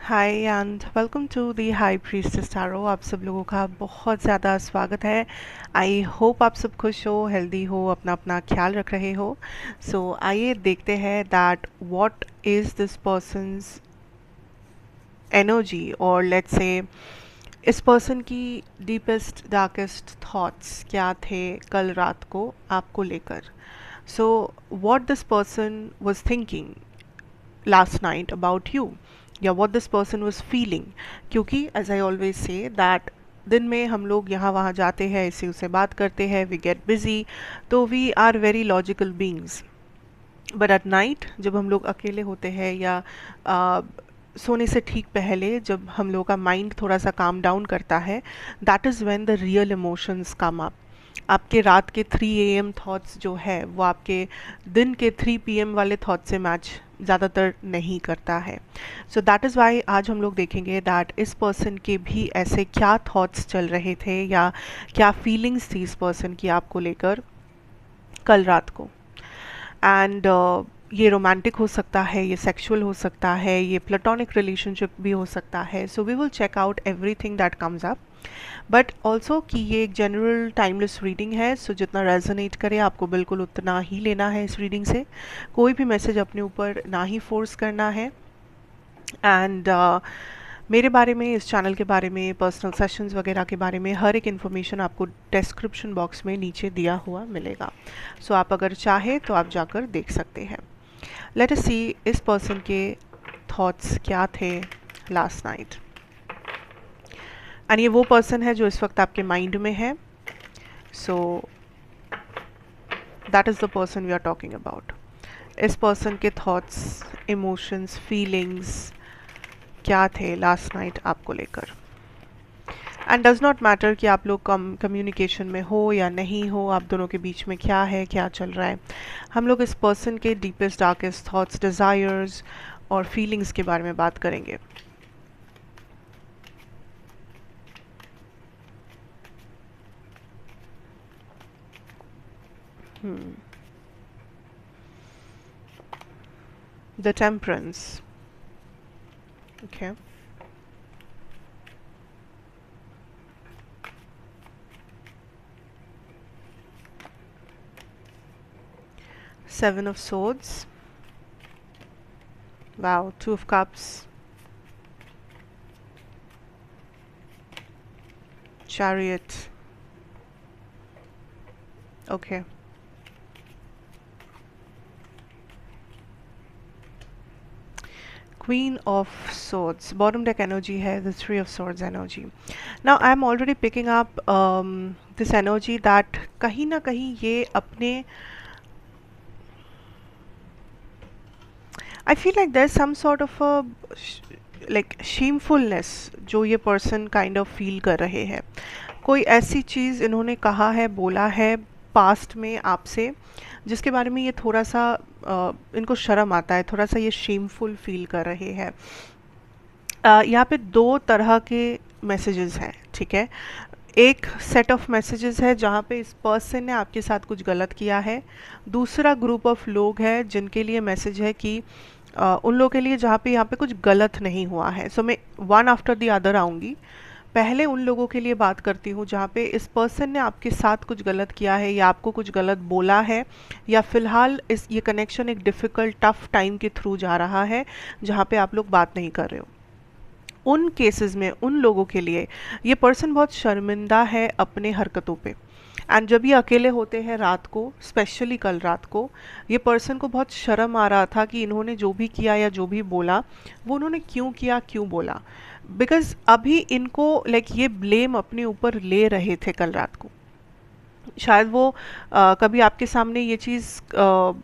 Hi and welcome to the high priestess tarot. आप सब लोगों का बहुत ज़्यादा स्वागत है। आई होप आप सब खुश हो, हेल्दी हो, अपना अपना ख्याल रख रहे हो। सो आइए देखते हैं that what is this persons energy, और लेट्स से इस पर्सन की डीपेस्ट डार्केस्ट थॉट्स क्या थे कल रात को आपको लेकर। So what this person was thinking last night about you, या what this person was feeling। क्योंकि as I always say that दिन में हम लोग यहाँ वहाँ जाते हैं, इससे उससे बात करते हैं, we get busy, तो we are very logical beings। But at night जब हम लोग अकेले होते हैं या सोने से ठीक पहले जब हम लोग का माइंड थोड़ा सा काम डाउन करता है, that is when the real emotions come up. आपके रात के 3 AM थॉट्स जो है वो आपके दिन के 3 PM वाले थॉट से मैच ज़्यादातर नहीं करता है। सो दैट इज़ वाई आज हम लोग देखेंगे दैट इस पर्सन के भी ऐसे क्या थॉट्स चल रहे थे या क्या फीलिंग्स थी इस पर्सन की आपको लेकर कल रात को। एंड ये रोमांटिक हो सकता है, ये सेक्सुअल हो सकता है, ये प्लेटोनिक रिलेशनशिप भी हो सकता है। So we will check out everything that comes up, but also कि ये एक जनरल टाइमलेस रीडिंग है। सो जितना रेजोनेट करे आपको बिल्कुल उतना ही लेना है इस रीडिंग से। कोई भी मैसेज अपने ऊपर ना ही फोर्स करना है। एंड मेरे बारे में, इस चैनल के बारे में, पर्सनल सेशंस वगैरह के बारे में हर एक इन्फॉर्मेशन आपको डिस्क्रिप्शन बॉक्स में नीचे दिया हुआ मिलेगा। सो आप अगर चाहे तो आप जाकर देख सकते हैं। लेट अस सी इस पर्सन के थॉट्स क्या थे लास्ट नाइट। एंड ये वो पर्सन है जो इस वक्त आपके माइंड में है। So that is the person we are talking about. इस पर्सन के थॉट्स, इमोशंस, फीलिंग्स क्या थे लास्ट नाइट आपको लेकर। एंड डज नॉट मैटर कि आप लोग कम्युनिकेशन में हो या नहीं हो, आप दोनों के बीच में क्या है, क्या चल रहा है। हम लोग इस पर्सन के डीपेस्ट डार्केस्ट थॉट्स, डिज़ायर्स और फीलिंग्स के बारे में बात करेंगे। The temperance. Okay, Seven of Swords, wow, Two of Cups, Chariot, okay, Queen of Swords, bottom deck energy है, the Three of Swords energy. Now I am already picking up this energy that कहीं ना कहीं ये अपने, I feel like there's some sort of a like shamefulness जो ये person kind of feel कर रहे हैं। कोई ऐसी चीज़ इन्होंने कहा है, बोला है पास्ट में आपसे, जिसके बारे में ये थोड़ा सा इनको शर्म आता है, थोड़ा सा ये शेमफुल फील कर रहे हैं। यहाँ पे दो तरह के मैसेजेस हैं, ठीक है। एक सेट ऑफ मैसेजेस है जहाँ पे इस पर्सन ने आपके साथ कुछ गलत किया है। दूसरा ग्रुप ऑफ लोग है जिनके लिए मैसेज है कि उन लोगों के लिए जहाँ पे यहाँ पे कुछ गलत नहीं हुआ है। सो मैं वन आफ्टर द अदर आऊँगी। पहले उन लोगों के लिए बात करती हूँ जहाँ पे इस पर्सन ने आपके साथ कुछ गलत किया है या आपको कुछ गलत बोला है, या फिलहाल इस ये कनेक्शन एक डिफ़िकल्ट टफ टाइम के थ्रू जा रहा है जहाँ पे आप लोग बात नहीं कर रहे हो। उन केसेस में उन लोगों के लिए ये पर्सन बहुत शर्मिंदा है अपने हरकतों पे। एंड जब ये अकेले होते हैं रात को, स्पेशली कल रात को, ये पर्सन को बहुत शर्म आ रहा था कि इन्होंने जो भी किया या जो भी बोला वो उन्होंने क्यों किया, क्यों बोला। बिकॉज अभी इनको ये ब्लेम अपने ऊपर ले रहे थे कल रात को। शायद वो कभी आपके सामने ये चीज़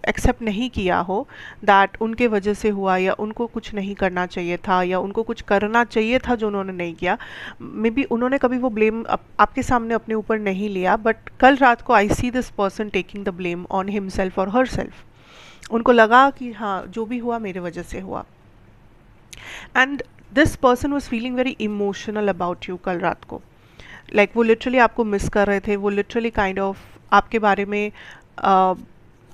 एक्सेप्ट नहीं किया हो दैट उनके वजह से हुआ, या उनको कुछ नहीं करना चाहिए था, या उनको कुछ करना चाहिए था जो उन्होंने नहीं किया। मे बी उन्होंने कभी वो ब्लेम आपके सामने अपने ऊपर नहीं लिया, बट कल रात को I see this person taking the blame on himself और हर सेल्फ। उनको लगा कि हाँ, जो भी हुआ मेरे वजह से हुआ। And this person was feeling very emotional about you कल रात को। वो लिटरली आपको मिस कर रहे थे, वो लिटरली काइंड ऑफ आपके बारे में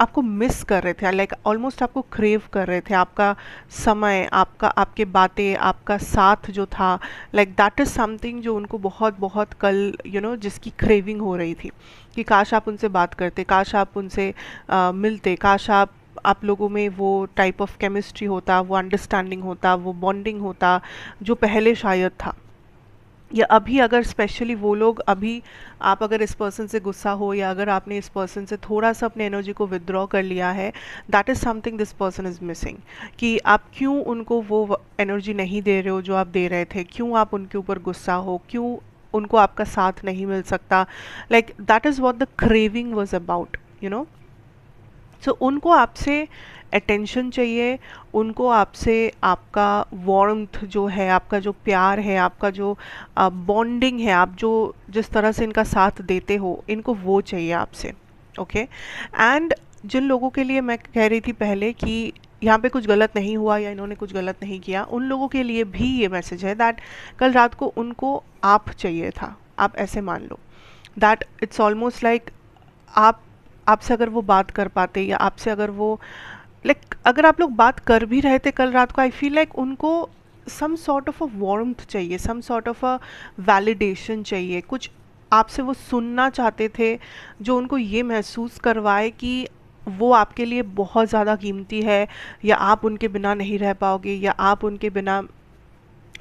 आपको मिस कर रहे थे, लाइक ऑलमोस्ट आपको क्रेव कर रहे थे, आपका समय, आपका आपके बातें, आपका साथ जो था, लाइक दैट इज़ समथिंग जो उनको बहुत बहुत कल जिसकी क्रेविंग हो रही थी कि काश आप उनसे बात करते, काश आप उनसे मिलते, काश आप लोगों में वो टाइप ऑफ केमिस्ट्री होता, वो अंडरस्टैंडिंग होता, वो बॉन्डिंग होता जो पहले शायद था। या अभी अगर स्पेशली वो लोग अभी, आप अगर इस पर्सन से गुस्सा हो या अगर आपने इस पर्सन से थोड़ा सा अपने एनर्जी को विदड्रॉ कर लिया है, that is something this person is missing. कि आप क्यों उनको वो एनर्जी नहीं दे रहे हो जो आप दे रहे थे, क्यों आप उनके ऊपर गुस्सा हो, क्यों उनको आपका साथ नहीं मिल सकता, like that is what the craving was about, so उनको आपसे अटेंशन चाहिए, उनको आपसे आपका वार्मथ जो है, आपका जो प्यार है, आपका जो बॉन्डिंग है, आप जो जिस तरह से इनका साथ देते हो, इनको वो चाहिए आपसे। ओके, एंड जिन लोगों के लिए मैं कह रही थी पहले कि यहाँ पे कुछ गलत नहीं हुआ या इन्होंने कुछ गलत नहीं किया, उन लोगों के लिए भी ये मैसेज है दैट कल रात को उनको आप चाहिए था। आप ऐसे मान लो दैट इट्स ऑलमोस्ट लाइक आप आपसे अगर वो बात कर पाते, या आपसे अगर वो अगर आप लोग बात कर भी रहे थे कल रात को, आई फील लाइक उनको some sort of a warmth चाहिए, some sort of a validation चाहिए, कुछ आपसे वो सुनना चाहते थे जो उनको ये महसूस करवाए कि वो आपके लिए बहुत ज़्यादा कीमती है, या आप उनके बिना नहीं रह पाओगे, या आप उनके बिना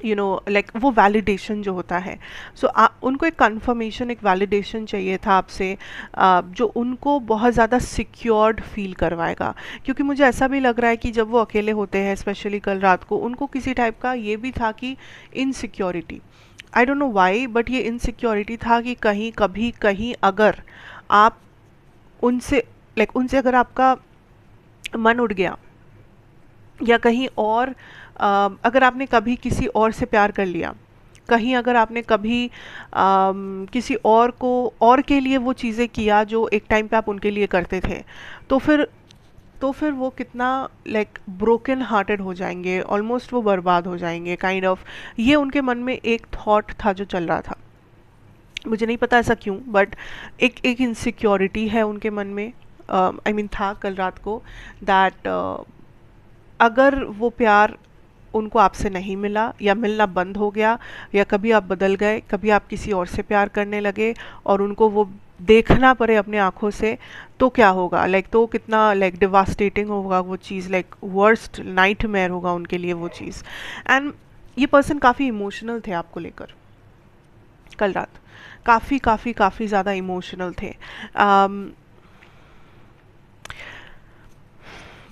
लाइक वो वैलिडेशन जो होता है। सो उनको एक कंफर्मेशन, एक वैलिडेशन चाहिए था आपसे, जो उनको बहुत ज़्यादा सिक्योर्ड फील करवाएगा। क्योंकि मुझे ऐसा भी लग रहा है कि जब वो अकेले होते हैं, स्पेशली कल रात को, उनको किसी टाइप का ये भी था कि insecurity, I don't know why, but ये इनसिक्योरिटी था कि कहीं कभी कहीं अगर आप उनसे उनसे अगर आपका मन उठ गया, या कहीं और अगर आपने कभी किसी और से प्यार कर लिया, कहीं अगर आपने कभी किसी और को, और के लिए वो चीज़ें किया जो एक टाइम पे आप उनके लिए करते थे, तो फिर वो कितना ब्रोकन हार्टेड हो जाएंगे, ऑलमोस्ट वो बर्बाद हो जाएंगे काइंड ऑफ। ये उनके मन में एक थॉट था जो चल रहा था, मुझे नहीं पता ऐसा क्यों, बट एक इनसिक्योरिटी है उनके मन में, आई मीन था कल रात को, दैट अगर वो प्यार उनको आपसे नहीं मिला, या मिलना बंद हो गया, या कभी आप बदल गए, कभी आप किसी और से प्यार करने लगे और उनको वो देखना पड़े अपने आँखों से, तो क्या होगा, तो कितना डिवास्टेटिंग होगा वो चीज़, वर्स्ट नाइटमेयर होगा उनके लिए वो चीज़। एंड ये पर्सन काफ़ी इमोशनल थे आपको लेकर कल रात, काफ़ी काफ़ी काफ़ी ज़्यादा इमोशनल थे।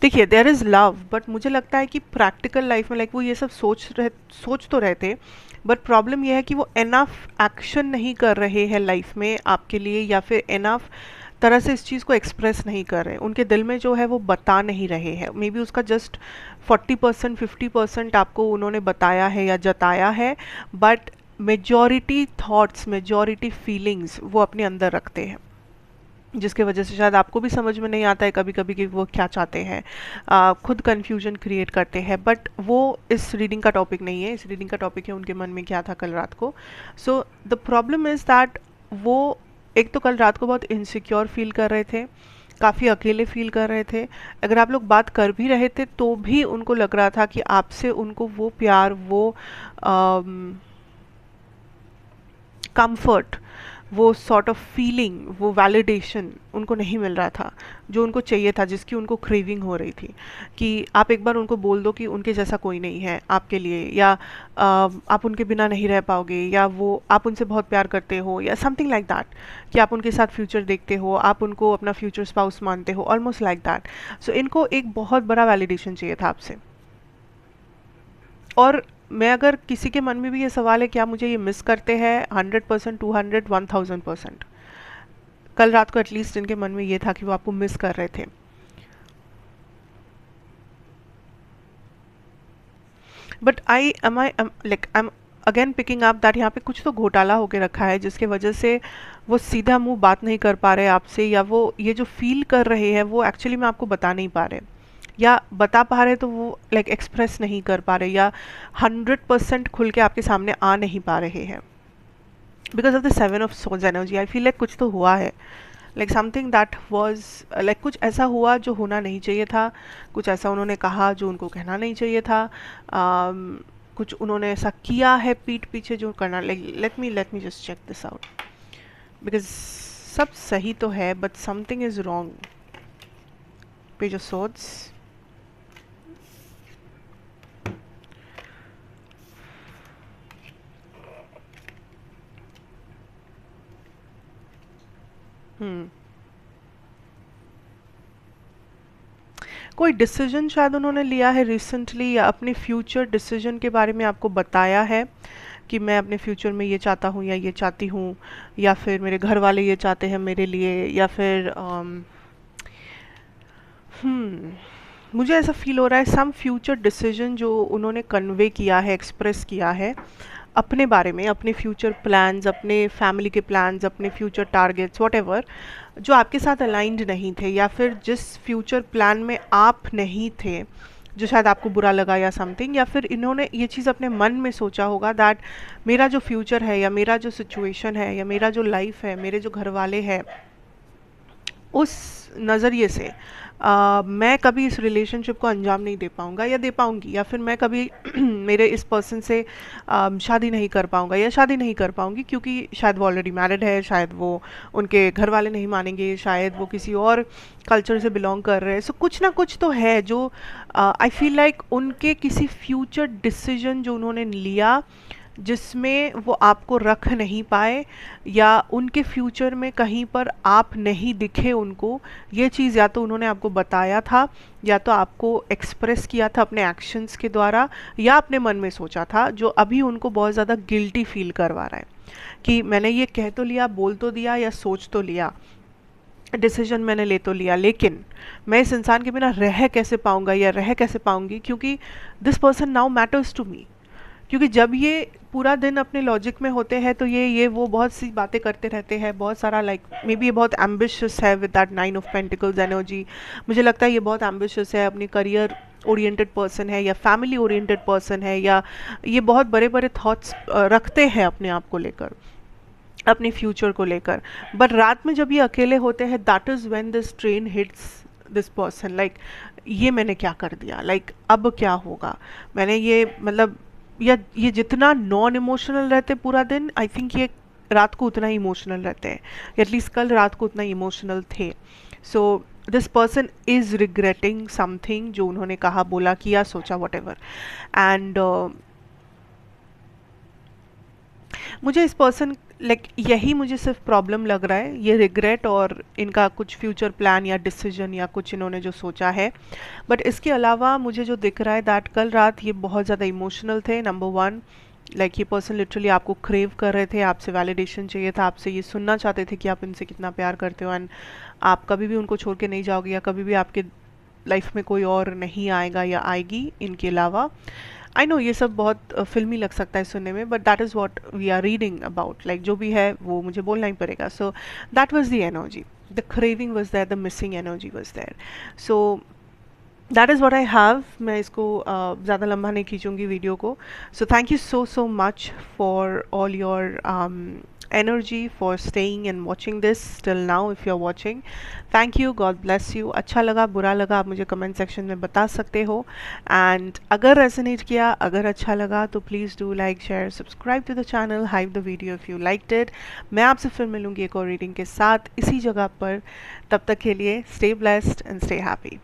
देखिए देयर इज़ लव, बट मुझे लगता है कि प्रैक्टिकल लाइफ में वो ये सब सोच तो रहे थे, बट प्रॉब्लम ये है कि वो इनफ एक्शन नहीं कर रहे हैं लाइफ में आपके लिए, या फिर इनफ तरह से इस चीज़ को एक्सप्रेस नहीं कर रहे, उनके दिल में जो है वो बता नहीं रहे हैं। मे बी उसका जस्ट 40% 50% आपको उन्होंने बताया है या जताया है, but majority thoughts, majority feelings वो अपने अंदर रखते हैं, जिसके वजह से शायद आपको भी समझ में नहीं आता है कभी कभी कि वो क्या चाहते हैं, खुद कन्फ्यूजन क्रिएट करते हैं। बट वो इस रीडिंग का टॉपिक नहीं है, इस रीडिंग का टॉपिक है उनके मन में क्या था कल रात को। So the problem is that वो एक तो कल रात को बहुत इनसिक्योर फील कर रहे थे, काफ़ी अकेले फील कर रहे थे, अगर आप लोग बात कर भी रहे थे तो भी उनको लग रहा था कि आपसे उनको वो प्यार, वो कंफर्ट, वो सॉर्ट ऑफ फीलिंग, वो वैलिडेशन उनको नहीं मिल रहा था जो उनको चाहिए था, जिसकी उनको क्रेविंग हो रही थी कि आप एक बार उनको बोल दो कि उनके जैसा कोई नहीं है आपके लिए, या आप उनके बिना नहीं रह पाओगे, या वो आप उनसे बहुत प्यार करते हो, या समथिंग लाइक दैट, कि आप उनके साथ फ्यूचर देखते हो, आप उनको अपना फ्यूचर स्पाउस मानते हो, ऑलमोस्ट लाइक दैट। सो इनको एक बहुत बड़ा वैलिडेशन चाहिए था आपसे। और मैं अगर किसी के मन में भी ये सवाल है क्या मुझे ये मिस करते हैं, 100%, 200, 1000%, कल रात को एटलीस्ट इनके मन में ये था कि वो आपको मिस कर रहे थे। But I am again picking up that यहाँ पे कुछ तो घोटाला होके रखा है, जिसके वजह से वो सीधा मुंह बात नहीं कर पा रहे आपसे, या वो ये जो फील कर रहे हैं वो एक्चुअली में आपको बता नहीं पा रहे, या बता पा रहे तो वो एक्सप्रेस नहीं कर पा रहे, या 100% खुल के आपके सामने आ नहीं पा रहे हैं, because of the 7 of souls energy. I feel कुछ तो हुआ है, like something that was like कुछ ऐसा हुआ जो होना नहीं चाहिए था, कुछ ऐसा उन्होंने कहा जो उनको कहना नहीं चाहिए था, कुछ उन्होंने ऐसा किया है पीठ पीछे जो करना, like let me just check this out, because सब सही तो है but something is wrong. Page of swords. कोई डिसीजन शायद उन्होंने लिया है रिसेंटली, या अपने फ्यूचर डिसीजन के बारे में आपको बताया है कि मैं अपने फ्यूचर में ये चाहता हूँ या ये चाहती हूँ, या फिर मेरे घर वाले ये चाहते हैं मेरे लिए, या फिर मुझे ऐसा फील हो रहा है सम फ्यूचर डिसीजन जो उन्होंने कन्वे किया है, एक्सप्रेस किया है अपने बारे में, अपने फ्यूचर प्लान्स, अपने फैमिली के प्लान्स, अपने फ्यूचर टारगेट्स, व्हाटएवर, जो आपके साथ अलाइंड नहीं थे, या फिर जिस फ्यूचर प्लान में आप नहीं थे, जो शायद आपको बुरा लगा या समथिंग, या फिर इन्होंने ये चीज़ अपने मन में सोचा होगा दैट मेरा जो फ्यूचर है, या मेरा जो सिचुएशन है, या मेरा जो लाइफ है, मेरे जो घर वाले हैं, उस नज़रिए से मैं कभी इस रिलेशनशिप को अंजाम नहीं दे पाऊँगा या दे पाऊँगी, या फिर मैं कभी मेरे इस पर्सन से शादी नहीं कर पाऊँगा या शादी नहीं कर पाऊँगी, क्योंकि शायद वो ऑलरेडी मैरिड है, शायद वो उनके घर वाले नहीं मानेंगे, शायद वो किसी और कल्चर से बिलोंग कर रहे हैं. सो कुछ ना कुछ तो है जो आई फील लाइक उनके किसी फ्यूचर डिसीजन जो उन्होंने लिया जिसमें वो आपको रख नहीं पाए, या उनके फ्यूचर में कहीं पर आप नहीं दिखे उनको, ये चीज़ या तो उन्होंने आपको बताया था, या तो आपको एक्सप्रेस किया था अपने एक्शंस के द्वारा, या अपने मन में सोचा था, जो अभी उनको बहुत ज़्यादा गिल्टी फील करवा रहा है कि मैंने ये कह तो लिया, बोल तो दिया, या सोच तो लिया, डिसीजन मैंने ले तो लिया, लेकिन मैं इस इंसान के बिना रह कैसे पाऊँगा या रह कैसे पाऊँगी, क्योंकि this person now matters to me. क्योंकि जब ये पूरा दिन अपने लॉजिक में होते हैं तो ये वो बहुत सी बातें करते रहते हैं, बहुत सारा लाइक मे बी ये बहुत एम्बिशियस है with that 9 of pentacles energy. मुझे लगता है ये बहुत एम्बिशियस है, अपनी करियर ओरिएंटेड पर्सन है, या फैमिली ओरिएंटेड पर्सन है, या ये बहुत बड़े बड़े थॉट्स रखते हैं अपने आप को लेकर, अपने फ्यूचर को लेकर. बट रात में जब ये अकेले होते हैं, that is when this train hits this person, like ये मैंने क्या कर दिया, लाइक अब क्या होगा, मैंने ये मतलब, या ये जितना नॉन इमोशनल रहते पूरा दिन, आई थिंक ये रात को उतना ही इमोशनल रहते हैं, एटलीस्ट कल रात को उतना इमोशनल थे. So this person is regretting something जो उन्होंने कहा, बोला, किया, सोचा, व्हाटएवर. एंड मुझे इस पर्सन लाइक यही मुझे सिर्फ प्रॉब्लम लग रहा है, ये रिग्रेट और इनका कुछ फ्यूचर प्लान या डिसीजन या कुछ इन्होंने जो सोचा है. बट इसके अलावा मुझे जो दिख रहा है दैट कल रात ये बहुत ज़्यादा इमोशनल थे. नंबर वन, लाइक ये पर्सन लिटरली आपको क्रेव कर रहे थे, आपसे वैलिडेशन चाहिए था, आपसे ये सुनना चाहते थे कि आप इनसे कितना प्यार करते हो, एंड आप कभी भी उनको छोड़ के नहीं जाओगे, या कभी भी आपके लाइफ में कोई और नहीं आएगा या आएगी इनके अलावा. आई नो ये सब बहुत फिल्मी लग सकता है सुनने में, but that is what we are reading about, like जो भी है वो मुझे बोलना ही पड़ेगा. So that was the energy, the craving was there, the missing energy was there. So that is what I have. मैं इसको ज़्यादा लंबा नहीं खींचूंगी वीडियो को. So thank you so much for all your energy, for staying and watching this till now. If you're watching, thank you, God bless you. अच्छा लगा, बुरा लगा, आप मुझे कमेंट सेक्शन में बता सकते हो. एंड अगर रेजोनेट किया, अगर अच्छा लगा तो please do like, share, subscribe to the channel, hype the video if you liked it. मैं आपसे फिर मिलूंगी एक और रीडिंग के साथ इसी जगह पर. तब तक के लिए stay blessed and stay happy.